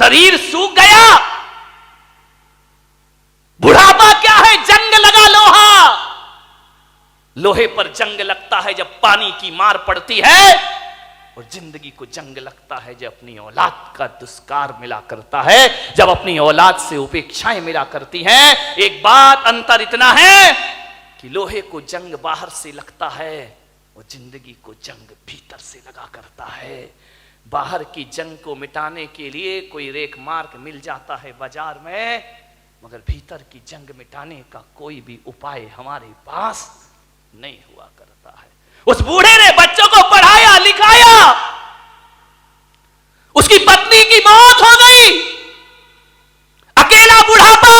शरीर सूख गया। बुढ़ापा क्या है? जंग लगा लोहा। लोहे पर जंग लगता है जब पानी की मार पड़ती है, और जिंदगी को जंग लगता है जब अपनी औलाद का दुष्कार मिला करता है, जब अपनी औलाद से उपेक्षाएं मिला करती हैं। एक बात अंतर इतना है कि लोहे को जंग बाहर से लगता है, और जिंदगी को जंग भीतर से लगा करता है। बाहर की जंग को मिटाने के लिए कोई रेख मार्ग मिल जाता है बाजार में, मगर भीतर की जंग मिटाने का कोई भी उपाय हमारे पास नहीं हुआ करता है। उस बूढ़े ने बच्चों को पढ़ाया लिखाया, उसकी पत्नी की मौत हो गई, अकेला बुढ़ापा,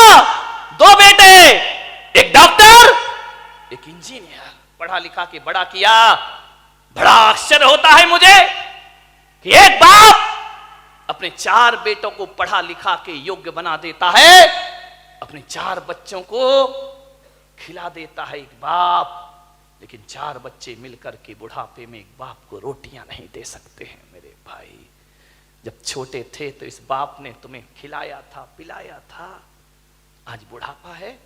2 बेटे, एक डॉक्टर, एक इंजीनियर, पढ़ा लिखा के बड़ा किया। बड़ा आश्चर्य होता है मुझे कि एक बाप अपने 4 बेटों को पढ़ा लिखा के योग्य बना देता है, अपने 4 बच्चों को खिला देता है एक बाप, लेकिन 4 बच्चे मिलकर के बुढ़ापे में एक बाप को रोटियां नहीं दे सकते हैं। मेरे भाई, जब छोटे थे तो इस बाप ने तुम्हें खिलाया था, पिलाया था, आज बुढ़ापा है,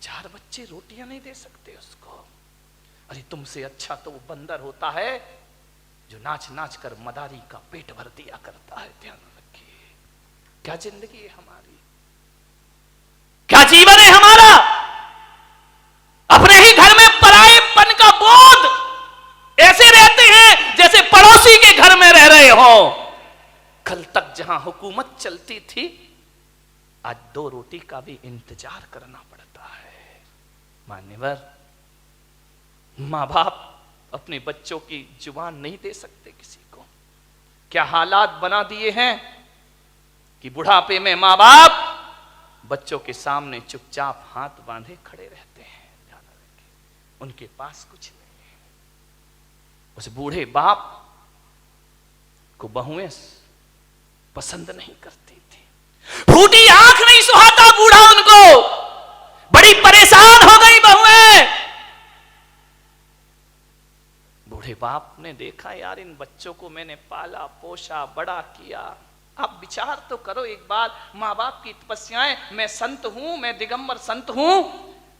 4 बच्चे रोटियां नहीं दे सकते उसको। अरे तुमसे अच्छा तो वो बंदर होता है जो नाच नाच कर मदारी का पेट भर दिया करता है। ध्यान रखिए, क्या जिंदगी है हमारी, क्या जीवन है हमारा। अपने ही घर में परायेपन का बोध, ऐसे रहते हैं जैसे पड़ोसी के घर में रह रहे हो। कल तक जहां हुकूमत चलती थी, आज 2 रोटी का भी इंतजार करना पड़ता है। मान्यवर, मां बाप अपने बच्चों की जुबान नहीं दे सकते किसी को। क्या हालात बना दिए हैं कि बुढ़ापे में मां बाप बच्चों के सामने चुपचाप हाथ बांधे खड़े रहते हैं। ध्यान रखें, उनके पास कुछ नहीं है। उस बूढ़े बाप को बहुएं पसंद नहीं करती थी, फूटी आंख नहीं सुहाता बूढ़ा उनको, बड़ी परेशान हो गई बहुएं। बूढ़े बाप ने देखा, यार इन बच्चों को मैंने पाला पोसा बड़ा किया, आप विचार तो करो एक बार, माँ बाप की तपस्याएं, मैं संत हूं, मैं दिगंबर संत हूं,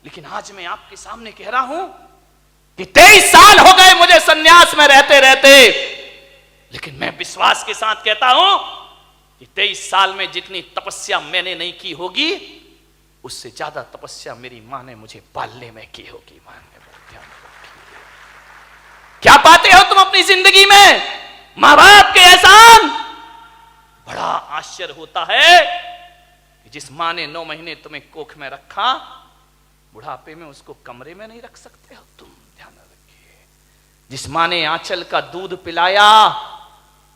लेकिन आज मैं आपके सामने कह रहा हूं कि 23 साल हो गए मुझे सन्यास में रहते रहते, लेकिन मैं विश्वास के साथ कहता हूं कि 23 साल में जितनी तपस्या मैंने नहीं की होगी, उससे ज्यादा तपस्या मेरी मां ने मुझे पालने में की होगी। मां ने क्या पाते हो तुम अपनी जिंदगी में? मां बाप के एहसान। बड़ा आश्चर्य होता है कि जिस मां ने 9 महीने तुम्हें कोख में रखा, बुढ़ापे में उसको कमरे में नहीं रख सकते हो तुम। ध्यान रखिए, जिस मां ने आंचल का दूध पिलाया,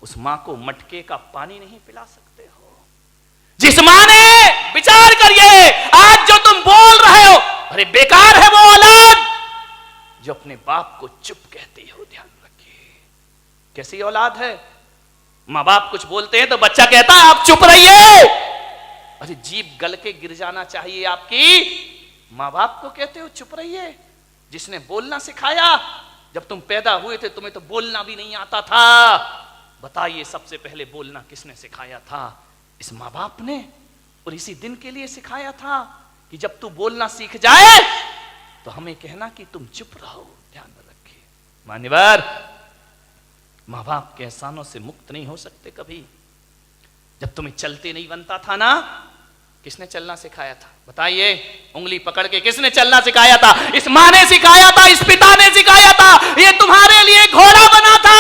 उस मां को मटके का पानी नहीं पिला सकते हो। जिस मां ने, विचार करिए, आज जो तुम बोल रहे हो, अरे बेकार है वो औलाद जो अपने बाप को चुप कहती हो। ध्यान रखिए, कैसी औलाद है। मां बाप कुछ बोलते हैं तो बच्चा कहता है आप चुप रहिए। अरे जीभ गल के गिर जाना चाहिए आपकी, मां बाप को कहते हो चुप रहिए। जिसने बोलना सिखाया, जब तुम पैदा हुए थे तुम्हें तो बोलना भी नहीं आता था। बताइए सबसे पहले बोलना किसने सिखाया था? इस मां बाप ने। और इसी दिन के लिए सिखाया था कि जब तू बोलना सीख जाए तो हमें कहना कि तुम चुप रहो। ध्यान रखिए मान्यवर, मां बाप के एहसानों से मुक्त नहीं हो सकते कभी। जब तुम्हें चलते नहीं बनता था ना, किसने चलना सिखाया था? बताइए, उंगली पकड़ के किसने चलना सिखाया था? इस मां ने सिखाया था, इस पिता ने सिखाया था। ये तुम्हारे लिए घोड़ा बना था,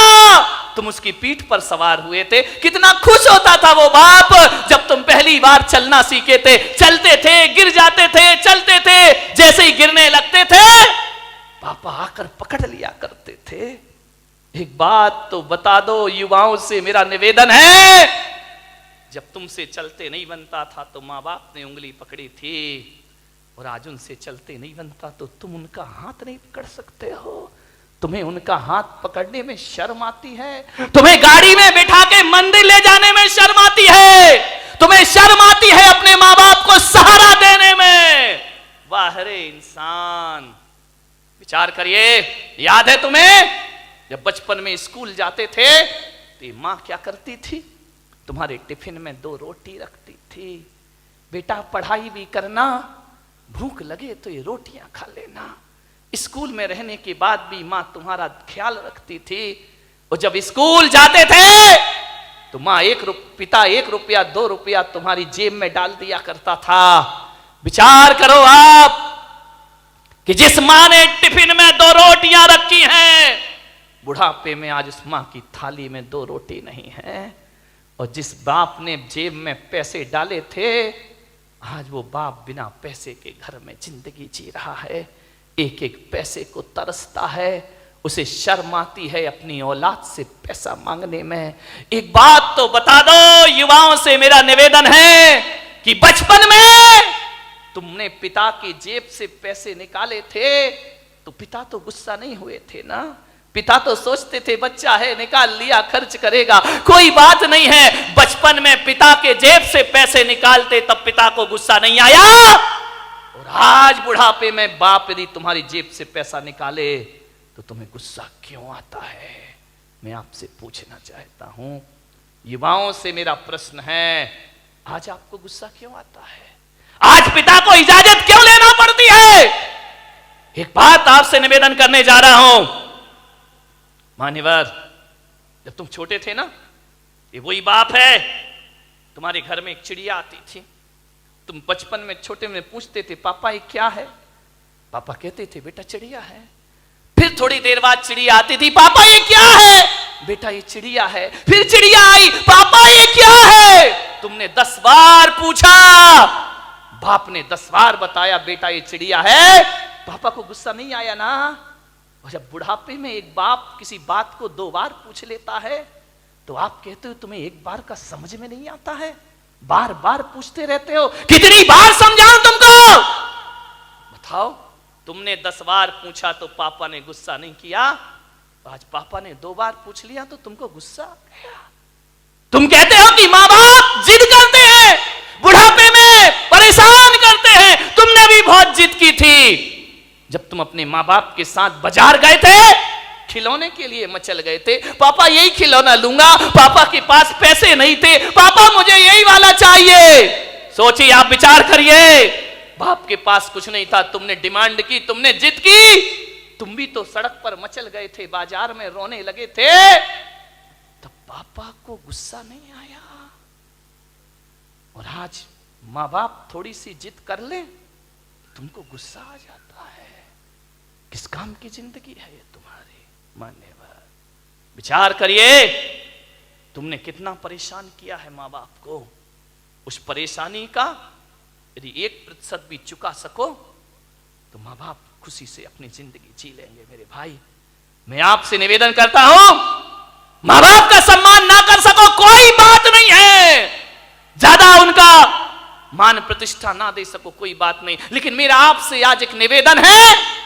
तुम उसकी पीठ पर सवार हुए थे। कितना खुश होता था वो बाप जब तुम पहली बार चलना सीखे थे। चलते थे, गिर जाते थे, चलते थे, जैसे ही गिरने लगते थे पापा आकर पकड़ लिया करते थे। एक बात तो बता दो, युवाओं से मेरा निवेदन है, जब तुमसे चलते नहीं बनता था तो माँ बाप ने उंगली पकड़ी थी, और आज उनसे चलते नहीं बनता तो तुम उनका हाथ नहीं पकड़ सकते हो। तुम्हें उनका हाथ पकड़ने में शर्म आती है, तुम्हें गाड़ी में बिठा के मंदिर ले जाने में शर्म आती है, तुम्हें शर्म आती है अपने माँ बाप को सहारा देने में। वाह रे इंसान, विचार करिए। याद है तुम्हें जब बचपन में स्कूल जाते थे तो माँ क्या करती थी? तुम्हारे टिफिन में 2 रोटी रखती थी। बेटा पढ़ाई भी करना, भूख लगे तो ये रोटियां खा लेना। स्कूल में रहने के बाद भी माँ तुम्हारा ख्याल रखती थी। और जब स्कूल जाते थे तो माँ पिता 1 रुपया 2 रुपया तुम्हारी जेब में डाल दिया करता था। विचार करो आप कि जिस माँ ने टिफिन में 2 रोटियां रखी हैं, बुढ़ापे में आज उस माँ की थाली में 2 रोटी नहीं है। और जिस बाप ने जेब में पैसे डाले थे, आज वो बाप बिना पैसे के घर में जिंदगी जी रहा है। एक एक पैसे को तरसता है, उसे शर्म आती है अपनी औलाद से पैसा मांगने में। एक बात तो बता दो, युवाओं से मेरा निवेदन है कि बचपन में तुमने पिता की जेब से पैसे निकाले थे तो पिता तो गुस्सा नहीं हुए थे ना? पिता तो सोचते थे बच्चा है, निकाल लिया, खर्च करेगा, कोई बात नहीं है। बचपन में पिता के जेब से पैसे निकालते तब पिता को गुस्सा नहीं आया। और आज बुढ़ापे में बाप यदि तुम्हारी जेब से पैसा निकाले तो तुम्हें गुस्सा क्यों आता है? मैं आपसे पूछना चाहता हूं, युवाओं से मेरा प्रश्न है, आज आपको गुस्सा क्यों आता है? आज पिता को इजाजत क्यों लेना पड़ती है? एक बात आपसे निवेदन करने जा रहा हूं, मान्यवर, जब तुम छोटे थे ना, ये वही बाप है, तुम्हारे घर में एक चिड़िया आती थी। तुम बचपन में छोटे में पूछते थे पापा ये क्या है? पापा कहते थे बेटा चिड़िया है। फिर थोड़ी देर बाद चिड़िया आती थी, पापा ये क्या है? बेटा ये चिड़िया है। फिर चिड़िया आई, पापा ये क्या है? तुमने 10 बार पूछा, बाप ने 10 बार बताया बेटा ये चिड़िया है। पापा को गुस्सा नहीं आया ना? और जब बुढ़ापे में एक बाप किसी बात को 2 बार पूछ लेता है तो आप कहते हो तुम्हें एक बार का समझ में नहीं आता है, बार बार पूछते रहते हो। कितनी बार समझाऊं तुमको? बताओ, तुमने 10 बार पूछा तो पापा ने गुस्सा नहीं किया, आज पापा ने 2 बार पूछ लिया तो तुमको गुस्सा आ गया। तुम कहते हो कि माँ बाप जिद करते हैं, बुढ़ापे में परेशान करते हैं। तुमने भी बहुत जिद की थी जब तुम अपने माँ बाप के साथ बाजार गए थे, खिलौने के लिए मचल गए थे, पापा यही खिलौना लूंगा, पापा के पास पैसे नहीं थे, पापा मुझे यही वाला चाहिए। सोचिए, आप विचार करिए, बाप के पास कुछ नहीं था, तुमने डिमांड की, तुमने जिद की, तुम भी तो सड़क पर मचल गए थे, बाजार में रोने लगे थे, तब पापा को गुस्सा नहीं आया। और आज माँ बाप थोड़ी सी जिद कर ले, तुमको गुस्सा आ जाता है। किस काम की जिंदगी है ये तुम्हारी? मान्यवर, विचार करिए, तुमने कितना परेशान किया है माँ बाप को। उस परेशानी का यदि 1% भी चुका सको तो माँ बाप खुशी से अपनी जिंदगी जी लेंगे। मेरे भाई, मैं आपसे निवेदन करता हूं, माँ बाप का सम्मान ना कर सको कोई बात नहीं है, ज्यादा उनका मान प्रतिष्ठा ना दे सको कोई बात नहीं, लेकिन मेरा आपसे आज एक निवेदन है,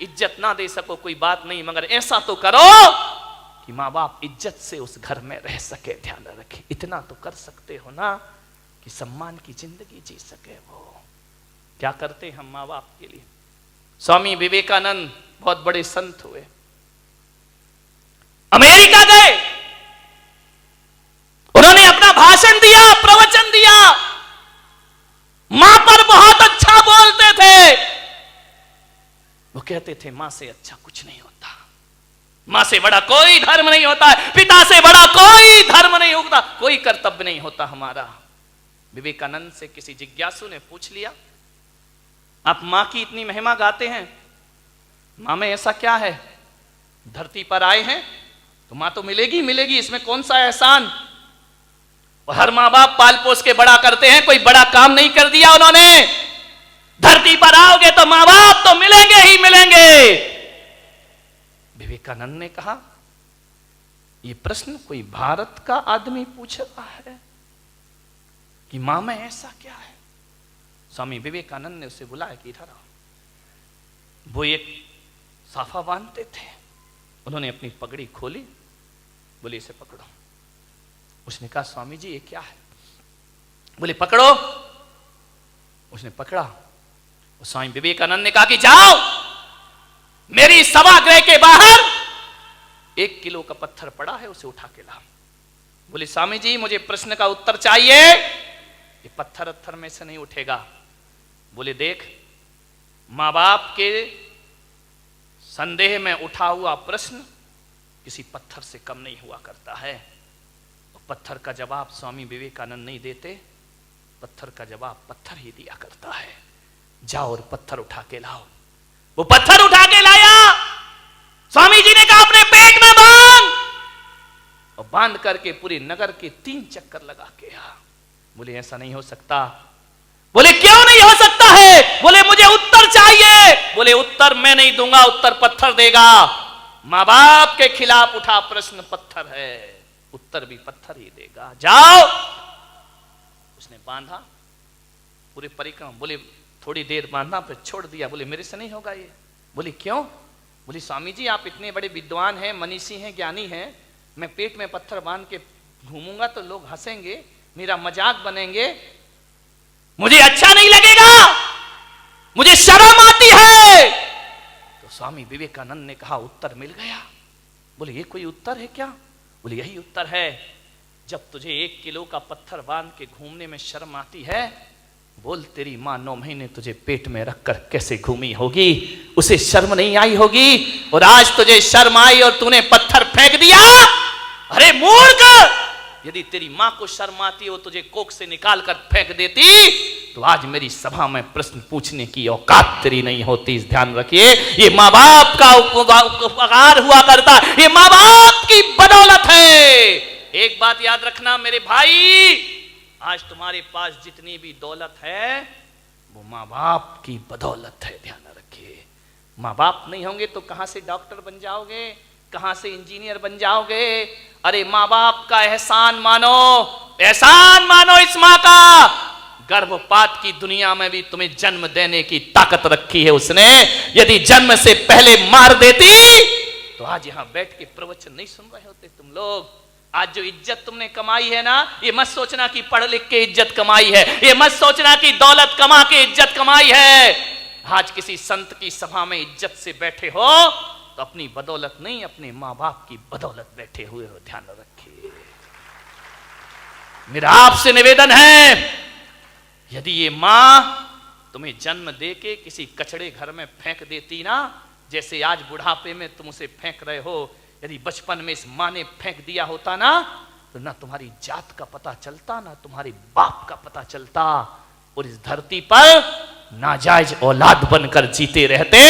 इज्जत ना दे सको कोई बात नहीं, मगर ऐसा तो करो कि माँ बाप इज्जत से उस घर में रह सके, ध्यान रखे। इतना तो कर सकते हो ना कि सम्मान की जिंदगी जी सके। वो क्या करते हम माँ बाप के लिए? स्वामी विवेकानंद बहुत बड़े संत हुए, अमेरिका गए, उन्होंने अपना भाषण दिया, प्रवचन दिया, मां पर बहुत अच्छा बोलते थे। वो कहते थे मां से अच्छा कुछ नहीं होता, मां से बड़ा कोई धर्म नहीं होता है, पिता से बड़ा कोई धर्म नहीं होता, कोई कर्तव्य नहीं होता हमारा। विवेकानंद से किसी जिज्ञासु ने पूछ लिया, आप मां की इतनी महिमा गाते हैं, मां में ऐसा क्या है? धरती पर आए हैं तो मां तो मिलेगी मिलेगी, इसमें कौन सा एहसान? और हर मां बाप पाल पोस के बड़ा करते हैं, कोई बड़ा काम नहीं कर दिया उन्होंने। धरती पर आओगे तो मां बाप तो मिलेंगे ही मिलेंगे। विवेकानंद ने कहा, यह प्रश्न कोई भारत का आदमी पूछ रहा है कि मां में ऐसा क्या है? स्वामी विवेकानंद ने उसे बुलाया कि इधर आओ। वो एक साफा बांधते थे, उन्होंने अपनी पगड़ी खोली, बोले इसे पकड़ो। उसने कहा स्वामी जी ये क्या है? बोले पकड़ो। उसने पकड़ा। स्वामी विवेकानंद ने कहा कि जाओ मेरी सभागृह के बाहर 1 किलो का पत्थर पड़ा है, उसे उठा के लाओ। बोले स्वामी जी मुझे प्रश्न का उत्तर चाहिए, ये पत्थर अत्थर में से नहीं उठेगा। बोले देख, मां बाप के संदेह में उठा हुआ प्रश्न किसी पत्थर से कम नहीं हुआ करता है। और पत्थर का जवाब स्वामी विवेकानंद नहीं देते, पत्थर का जवाब पत्थर ही दिया करता है। जाओ और पत्थर उठा के लाओ। वो पत्थर उठा के लाया, स्वामी जी ने कहा अपने पेट में बांध, और बांध करके पूरे नगर के 3 चक्कर लगा के आ। बोले ऐसा नहीं हो सकता। बोले क्यों नहीं हो सकता है? बोले मुझे उत्तर चाहिए। बोले उत्तर मैं नहीं दूंगा, उत्तर पत्थर देगा। मां बाप के खिलाफ उठा प्रश्न पत्थर है, उत्तर भी पत्थर ही देगा। जाओ। उसने बांधा पूरे परिक्रमा। बोले थोड़ी देर बांधा फिर छोड़ दिया। बोले मेरे से नहीं होगा ये। बोले क्यों? बोले स्वामी जी आप इतने बड़े विद्वान हैं, मनीषी हैं, ज्ञानी हैं, मैं पेट में पत्थर बांध के घूमूंगा तो लोग हंसेंगे, मेरा मजाक बनेंगे, मुझे अच्छा नहीं लगेगा, मुझे शर्म आती है। तो स्वामी विवेकानंद ने कहा उत्तर मिल गया। बोले ये कोई उत्तर है क्या? बोले यही उत्तर है। जब तुझे 1 किलो का पत्थर बांध के घूमने में शर्म आती है, बोल तेरी मां 9 महीने तुझे पेट में रखकर कैसे घूमी होगी, उसे शर्म नहीं आई होगी, और आज तुझे शर्म आई और तूने पत्थर फेंक दिया। अरे मूर्ख, यदि तेरी मां को शर्म आती हो तुझे कोख से निकाल कर फेंक देती तो आज मेरी सभा में प्रश्न पूछने की औकात तेरी नहीं होती। इस ध्यान रखिए, ये मां बाप का उपकार हुआ करता, ये मां बाप की बदौलत है। एक बात याद रखना मेरे भाई, आज तुम्हारे पास जितनी भी दौलत है वो मां बाप की बदौलत है। ध्यान रखिए, मां बाप नहीं होंगे तो कहां से डॉक्टर बन जाओगे, कहां से इंजीनियर बन जाओगे? अरे मां बाप का एहसान मानो, एहसान मानो इस मां का। गर्भपात की दुनिया में भी तुम्हें जन्म देने की ताकत रखी है उसने। यदि जन्म से पहले मार देती तो आज यहां बैठ के प्रवचन नहीं सुन रहे होते तुम लोग। आज जो इज्जत तुमने कमाई है ना, ये मत सोचना कि पढ़ लिख के इज्जत कमाई है, ये मत सोचना कि दौलत कमा के इज्जत कमाई है। आज किसी संत की सभा में इज्जत से बैठे हो तो अपनी बदौलत नहीं, अपने मां बाप की बदौलत बैठे हुए हो। ध्यान रखिए, मेरा आपसे निवेदन है, यदि ये मां तुम्हें जन्म देके किसी कचड़े घर में फेंक देती ना, जैसे आज बुढ़ापे में तुम उसे फेंक रहे हो, यदि बचपन में इस मां ने फेंक दिया होता ना, तो ना तुम्हारी जात का पता चलता, ना तुम्हारे बाप का पता चलता, और इस धरती पर नाजायज औलाद बनकर जीते रहते।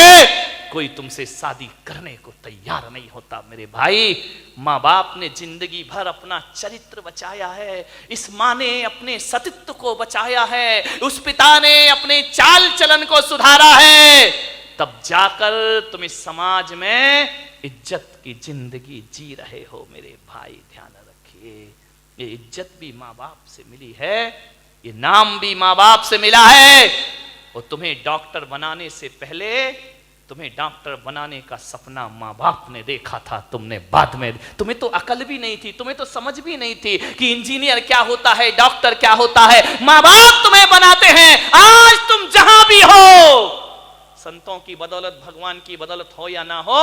कोई तुमसे शादी करने को तैयार नहीं होता मेरे भाई। माँ बाप ने जिंदगी भर अपना चरित्र बचाया है, इस माँ ने अपने सतीत्व को बचाया है, उस पिता ने अपने चाल चलन को सुधारा है, तब जाकर तुम इस समाज में इज्जत की जिंदगी जी रहे हो मेरे भाई। ध्यान रखिए, ये इज्जत भी माँ बाप से मिली है, ये नाम भी माँ बाप से मिला है। और तुम्हें डॉक्टर बनाने से पहले तुम्हें डॉक्टर बनाने का सपना माँ बाप ने देखा था, तुमने बाद में, तुम्हें तो अकल भी नहीं थी, तुम्हें तो समझ भी नहीं थी कि इंजीनियर क्या होता है, डॉक्टर क्या होता है। माँ बाप तुम्हें बनाते हैं। आज तुम जहां भी हो, संतों की बदौलत, भगवान की बदौलत हो या ना हो,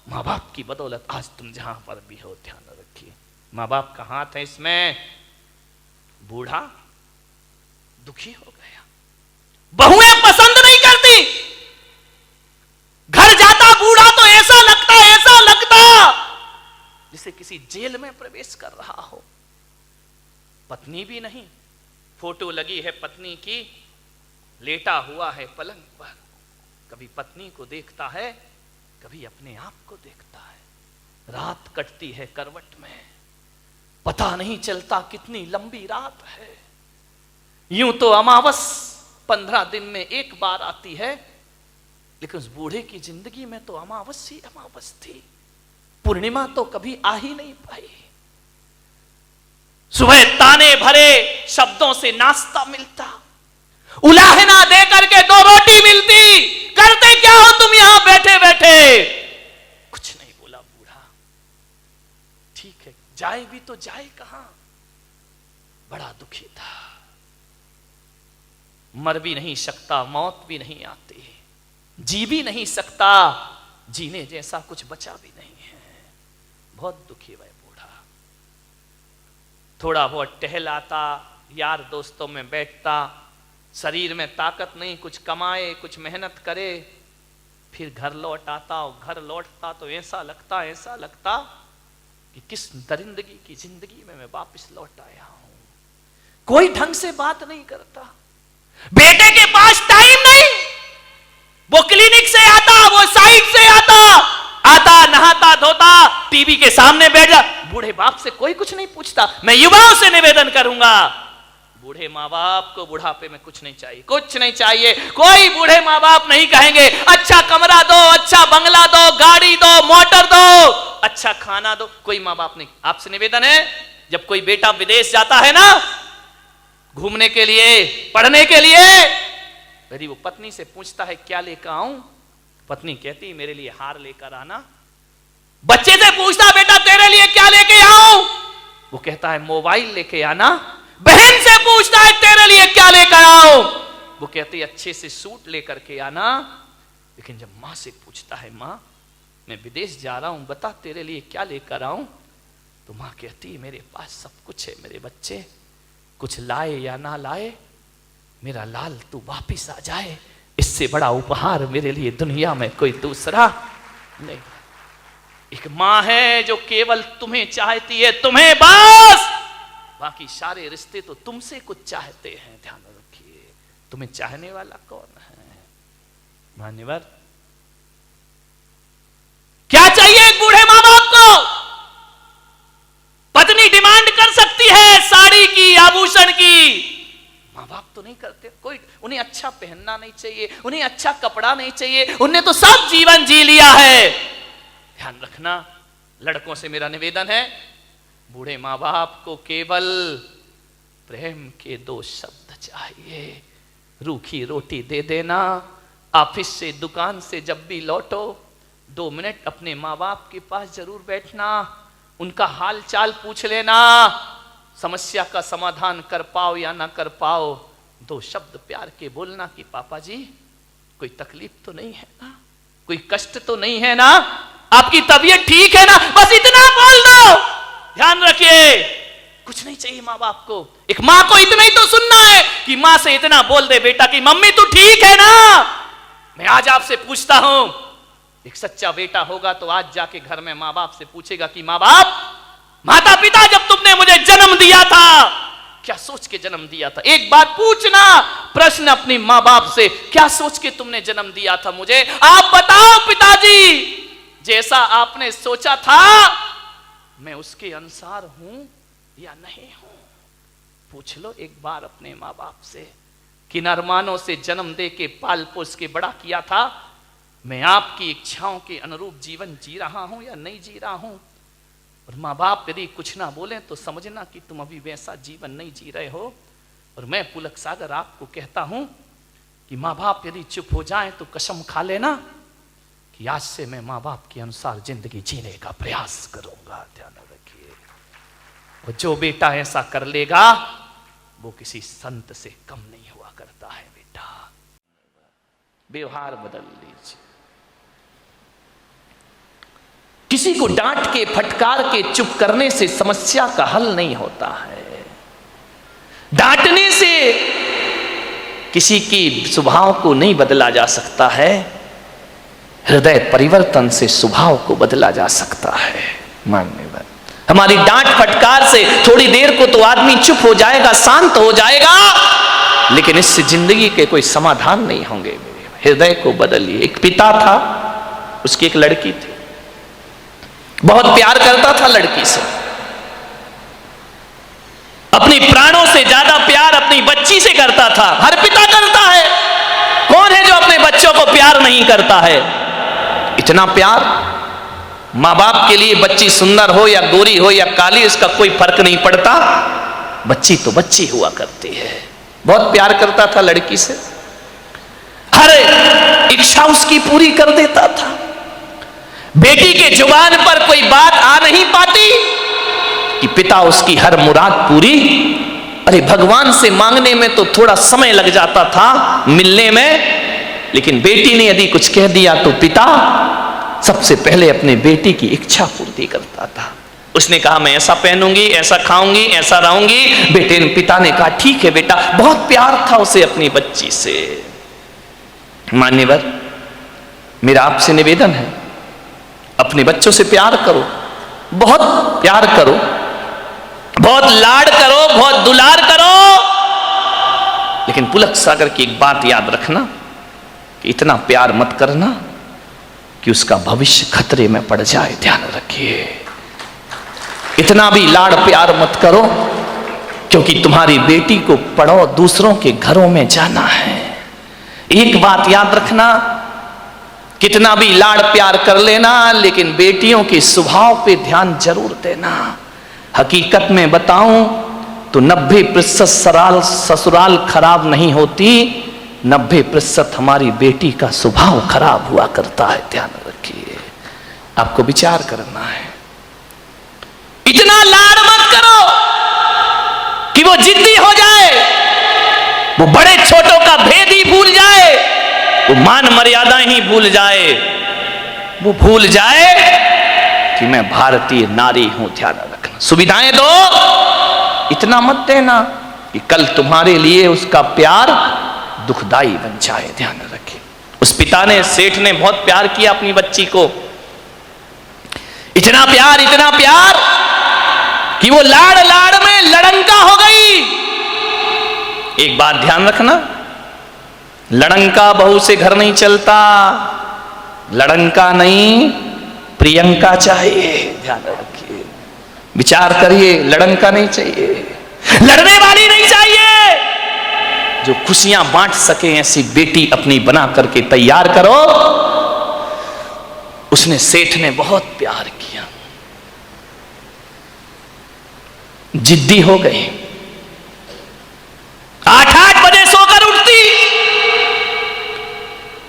माँ बाप की बदौलत आज तुम जहां पर भी हो। ध्यान रखिए, माँ बाप का हाथ है इसमें। बूढ़ा दुखी हो गया, बहुएं पसंद नहीं करती, घर जाता बूढ़ा तो ऐसा लगता जैसे किसी जेल में प्रवेश कर रहा हो। पत्नी भी नहीं, फोटो लगी है पत्नी की, लेटा हुआ है पलंग पर, कभी पत्नी को देखता है, कभी अपने आप को देखता है। रात कटती है करवट में, पता नहीं चलता कितनी लंबी रात है। यूं तो अमावस 15 दिन में एक बार आती है, लेकिन उस बूढ़े की जिंदगी में तो अमावस ही अमावस थी, पूर्णिमा तो कभी आ ही नहीं पाई। सुबह ताने भरे शब्दों से नाश्ता मिलता, उलाहना दे करके 2 रोटी मिलती, करते क्या हो तुम यहां बैठे बैठे? कुछ नहीं बोला बूढ़ा। ठीक है, जाए भी तो जाए कहां? बड़ा दुखी था, मर भी नहीं सकता, मौत भी नहीं आती, जी भी नहीं सकता, जीने जैसा कुछ बचा भी नहीं है। बहुत दुखी है बूढ़ा। थोड़ा बहुत टहलाता, यार दोस्तों में बैठता, शरीर में ताकत नहीं, कुछ कमाए, कुछ मेहनत करे, फिर घर लौट आता। और घर लौटता तो ऐसा लगता कि किस दरिंदगी की जिंदगी में मैं वापस लौट आया हूं। कोई ढंग से बात नहीं करता, बेटे के पास टाइम नहीं, वो क्लिनिक से आता, वो साइड से आता नहाता धोता, टीवी के सामने बैठ जा, बूढ़े बाप से कोई कुछ नहीं पूछता। मैं युवाओं से निवेदन करूंगा, बूढ़े माँ बाप को बुढ़ापे में कुछ नहीं चाहिए, कुछ नहीं चाहिए। कोई बूढ़े माँ बाप नहीं कहेंगे अच्छा कमरा दो, अच्छा बंगला दो, गाड़ी दो, मोटर दो, अच्छा खाना दो, कोई माँ बाप नहीं। आपसे निवेदन है, जब कोई बेटा विदेश जाता है ना घूमने के लिए, पढ़ने के लिए, यदि वो पत्नी से पूछता है क्या लेकर आऊं, पत्नी कहती मेरे लिए हार लेकर आना। बच्चे से पूछता बेटा तेरे लिए क्या लेके आऊं, वो कहता है मोबाइल लेके आना। बहन से पूछता है तेरे लिए क्या लेकर आऊं, वो कहती अच्छे से सूट लेकर के आना। लेकिन जब मां से पूछता है मां मैं विदेश जा रहा हूं, बता तेरे लिए क्या लेकर आऊं, तो मां कहती मेरे पास सब कुछ है मेरे बच्चे, कुछ लाए या ना लाए, मेरा लाल तू वापिस आ जाए, इससे बड़ा उपहार मेरे लिए दुनिया में कोई दूसरा नहीं। एक मां है जो केवल तुम्हें चाहती है, तुम्हें बस, बाकी सारे रिश्ते तो तुमसे कुछ चाहते हैं। ध्यान रखिए, तुम्हें चाहने वाला कौन है? मान्यवर, क्या चाहिए एक बूढ़े मां बाप को? पत्नी डिमांड कर सकती है साड़ी की, आभूषण की, मां बाप तो नहीं करते। कोई उन्हें अच्छा पहनना नहीं चाहिए, उन्हें अच्छा कपड़ा नहीं चाहिए, उन्हें तो सब जीवन जी लिया है। ध्यान रखना, लड़कों से मेरा निवेदन है, बूढ़े माँ बाप को केवल प्रेम के 2 शब्द चाहिए। रूखी रोटी दे देना, ऑफिस से दुकान से जब भी लौटो 2 मिनट अपने माँ बाप के पास जरूर बैठना, उनका हाल चाल पूछ लेना, समस्या का समाधान कर पाओ या ना कर पाओ 2 शब्द प्यार के बोलना कि पापा जी कोई तकलीफ तो नहीं है ना, कोई कष्ट तो नहीं है ना, आपकी तबीयत ठीक है ना, बस इतना बोल दो। ध्यान रखिए, कुछ नहीं चाहिए माँ बाप को। एक माँ को इतना ही तो सुनना है कि माँ से इतना बोल दे बेटा कि मम्मी तू ठीक है ना। मैं आज आपसे पूछता हूं, एक सच्चा बेटा होगा तो आज जाके घर में माँ बाप से पूछेगा कि माँ बाप, माता पिता जब तुमने मुझे जन्म दिया था क्या सोच के जन्म दिया था? एक बात पूछना प्रश्न अपनी माँ बाप से, क्या सोच के तुमने जन्म दिया था मुझे? आप बताओ पिताजी, जैसा आपने सोचा था मैं उसके अनुसार हूं या नहीं हूं? पूछ लो एक बार अपने माँ बाप से। किन अरमानों से जन्म दे के पाल पोस के बड़ा किया था, मैं आपकी इच्छाओं के अनुरूप जीवन जी रहा हूं या नहीं जी रहा हूं? और माँ बाप यदि कुछ ना बोले तो समझना कि तुम अभी वैसा जीवन नहीं जी रहे हो। और मैं पुलक सागर आपको कहता हूं कि माँ बाप यदि चुप हो जाएं तो कसम खा लेना कि आज से मैं माँ बाप के अनुसार जिंदगी जीने का प्रयास करूंगा। ध्यान रखिए, और जो बेटा ऐसा कर लेगा वो किसी संत से कम नहीं हुआ करता है। बेटा व्यवहार बदल लीजिए। किसी को डांट के फटकार के चुप करने से समस्या का हल नहीं होता है। डांटने से किसी की स्वभाव को नहीं बदला जा सकता है, हृदय परिवर्तन से स्वभाव को बदला जा सकता है। मान्यवर, हमारी डांट फटकार से थोड़ी देर को तो आदमी चुप हो जाएगा, शांत हो जाएगा, लेकिन इससे जिंदगी के कोई समाधान नहीं होंगे। हृदय को बदलिए। एक पिता था, उसकी एक लड़की थी, बहुत प्यार करता था लड़की से, अपनी प्राणों से ज्यादा प्यार अपनी बच्ची से करता था। हर पिता करता है, कौन है जो अपने बच्चों को प्यार नहीं करता है? इतना प्यार, माँ बाप के लिए बच्ची सुंदर हो या गोरी हो या काली उसका कोई फर्क नहीं पड़ता, बच्ची तो बच्ची हुआ करती है। बहुत प्यार करता था लड़की से, हर इच्छा उसकी पूरी कर देता था। बेटी के जुबान पर कोई बात आ नहीं पाती कि पिता उसकी हर मुराद पूरी। अरे भगवान से मांगने में तो थोड़ा समय लग जाता था, मिलने में, लेकिन बेटी ने यदि कुछ कह दिया तो पिता सबसे पहले अपने बेटी की इच्छा पूर्ति करता था। उसने कहा मैं ऐसा पहनूंगी, ऐसा खाऊंगी, ऐसा रहूंगी। पिता ने कहा ठीक है बेटा। बहुत प्यार था उसे अपनी बच्ची से। मान्यवर, मेरा आपसे निवेदन है, अपने बच्चों से प्यार करो, बहुत प्यार करो, बहुत लाड करो, बहुत दुलार करो। लेकिन पुलक सागर की एक बात याद रखना कि इतना प्यार मत करना कि उसका भविष्य खतरे में पड़ जाए। ध्यान रखिए, इतना भी लाड़ प्यार मत करो क्योंकि तुम्हारी बेटी को पढ़ो दूसरों के घरों में जाना है। एक बात याद रखना, कितना भी लाड़ प्यार कर लेना लेकिन बेटियों के स्वभाव पे ध्यान जरूर देना। हकीकत में बताऊं तो 90% ससुराल खराब नहीं होती, 90% हमारी बेटी का स्वभाव खराब हुआ करता है। ध्यान रखिए, आपको विचार करना है। इतना लाड़ मत करो कि वो जिद्दी हो जाए, वो बड़े छोटों का भेद ही भूल जाए, वो मान मर्यादाएं ही भूल जाए, वो भूल जाए कि मैं भारतीय नारी हूं। ध्यान रखना, सुविधाएं दो, इतना मत देना कि कल तुम्हारे लिए उसका प्यार दुखदाई बन जाए। ध्यान रखिए, उस पिता ने, सेठ ने बहुत प्यार किया अपनी बच्ची को, इतना प्यार कि वो लाड़ लाड़ में लड़ंका हो गई। एक बात ध्यान रखना, लड़ंका बहू से घर नहीं चलता, लड़ंका नहीं प्रियंका चाहिए। ध्यान रखिए, विचार करिए, लड़ंका नहीं चाहिए, लड़ने वाली नहीं चाहिए, जो खुशियां बांट सके ऐसी बेटी अपनी बना करके तैयार करो। उसने, सेठ ने बहुत प्यार किया, जिद्दी हो गई, 8-8 बजे सोकर उठती,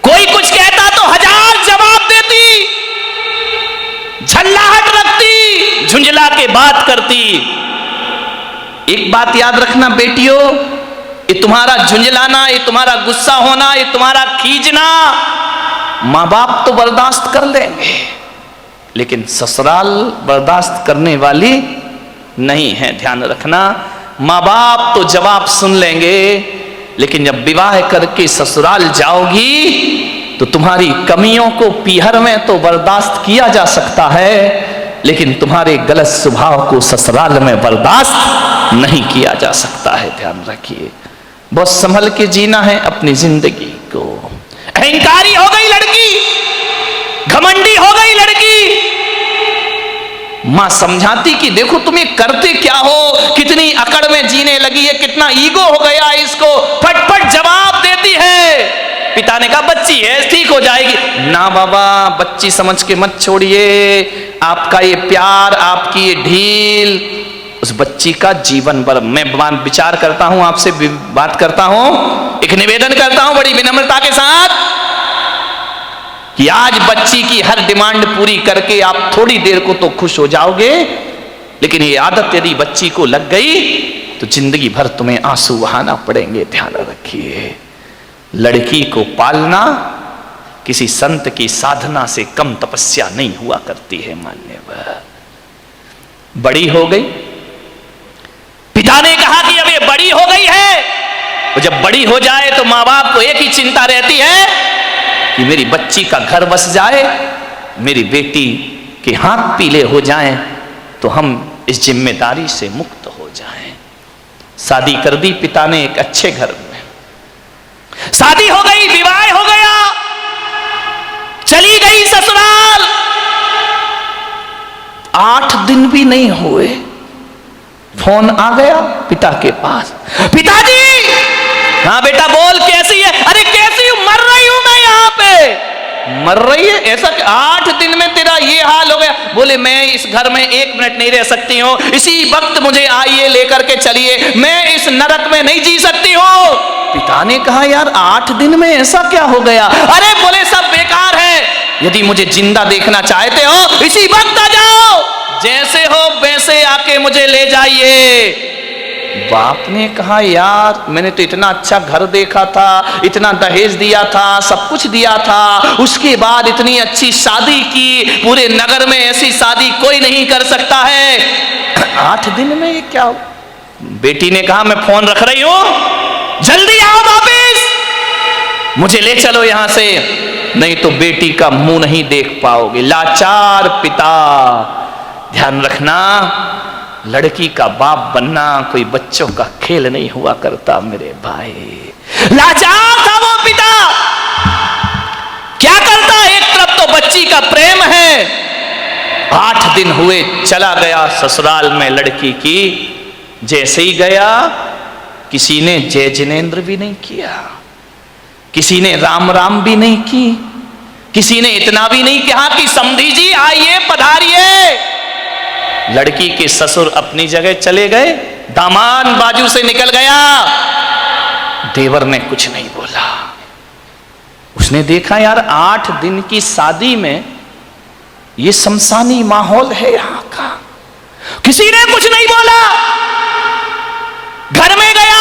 कोई कुछ कहता तो 1000 जवाब देती, झल्लाहट रखती, झुंझला के बात करती। एक बात याद रखना बेटियों, ये तुम्हारा झुंझलाना, ये तुम्हारा गुस्सा होना, ये तुम्हारा खींचना मां बाप तो बर्दाश्त कर लेंगे, लेकिन ससुराल बर्दाश्त करने वाली नहीं है। ध्यान रखना, मां बाप तो जवाब सुन लेंगे, लेकिन जब विवाह करके ससुराल जाओगी तो तुम्हारी कमियों को पीहर में तो बर्दाश्त किया जा सकता है, लेकिन तुम्हारे गलत स्वभाव को ससुराल में बर्दाश्त नहीं किया जा सकता है। ध्यान रखिए, बहुत संभल के जीना है अपनी जिंदगी को। अहंकारी हो गई लड़की, घमंडी हो गई लड़की, मां समझाती कि देखो तुम ये करते क्या हो, कितनी अकड़ में जीने लगी है, कितना ईगो हो गया इसको, फटफट जवाब देती है। पिता ने कहा बच्ची है, ठीक हो जाएगी। ना बाबा, बच्ची समझ के मत छोड़िए, आपका ये प्यार, आपकी ये ढील उस बच्ची का जीवन भर। मैं विचार करता हूं, आपसे बात करता हूं, एक निवेदन करता हूं बड़ी विनम्रता के साथ कि आज बच्ची की हर डिमांड पूरी करके आप थोड़ी देर को तो खुश हो जाओगे, लेकिन ये आदत यदि बच्ची को लग गई तो जिंदगी भर तुम्हें आंसू बहाना पड़ेंगे। ध्यान रखिए, लड़की को पालना किसी संत की साधना से कम तपस्या नहीं हुआ करती है। मान्यवर, बड़ी हो गई, पिता ने कहा कि अब ये बड़ी हो गई है, और जब बड़ी हो जाए तो माँ बाप को एक ही चिंता रहती है कि मेरी बच्ची का घर बस जाए, मेरी बेटी के हाथ पीले हो जाएं, तो हम इस जिम्मेदारी से मुक्त हो जाएं। शादी कर दी पिता ने एक अच्छे घर में, शादी हो गई, विवाह हो गया, चली गई ससुराल। 8 दिन भी नहीं हुए, फोन आ गया पिता के पास, पिताजी। हाँ बेटा बोल, कैसी है? अरे कैसी हूं, मर रही हूं मैं यहाँ पे। मर रही है? ऐसा 8 दिन में तेरा ये हाल हो गया? बोले मैं इस घर में 1 मिनट नहीं रह सकती हूँ, इसी वक्त मुझे आइए लेकर के चलिए, मैं इस नरक में नहीं जी सकती हूँ। पिता ने कहा यार 8 दिन में ऐसा क्या हो गया? अरे बोले सब बेकार है, यदि मुझे जिंदा देखना चाहते हो इसी वक्त आ जाओ, जैसे हो वैसे आके मुझे ले जाइए। बाप ने कहा, यार मैंने तो इतना अच्छा घर देखा था, इतना दहेज दिया था, सब कुछ दिया था, उसके बाद इतनी अच्छी शादी की, पूरे नगर में ऐसी शादी कोई नहीं कर सकता है, 8 दिन में ये क्या? बेटी ने कहा, मैं फोन रख रही हूं, जल्दी आओ वापिस, मुझे ले चलो यहां से, नहीं तो बेटी का मुंह नहीं देख पाओगे। लाचार पिता। ध्यान रखना, लड़की का बाप बनना कोई बच्चों का खेल नहीं हुआ करता मेरे भाई। लाचार था वो पिता, क्या करता? एक तरफ तो बच्ची का प्रेम है, 8 दिन हुए चला गया ससुराल में लड़की की। जैसे ही गया, किसी ने जय जिनेन्द्र भी नहीं किया, किसी ने राम राम भी नहीं की, किसी ने इतना भी नहीं कहा कि समधी जी आइए पधारिए। लड़की के ससुर अपनी जगह चले गए, दामाद बाजू से निकल गया, देवर ने कुछ नहीं बोला। उसने देखा, यार 8 दिन की शादी में ये शमशानी माहौल है यहां का, किसी ने कुछ नहीं बोला। घर में गया,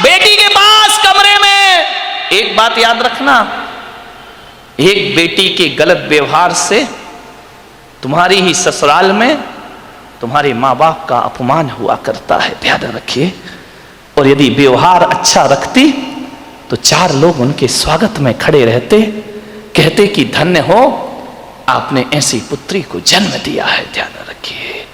बेटी के पास कमरे में। एक बात याद रखना, एक बेटी के गलत व्यवहार से तुम्हारी ही ससुराल में तुम्हारे माँ बाप का अपमान हुआ करता है, ध्यान रखिए। और यदि व्यवहार अच्छा रखती तो 4 लोग उनके स्वागत में खड़े रहते, कहते कि धन्य हो, आपने ऐसी पुत्री को जन्म दिया है, ध्यान रखिए।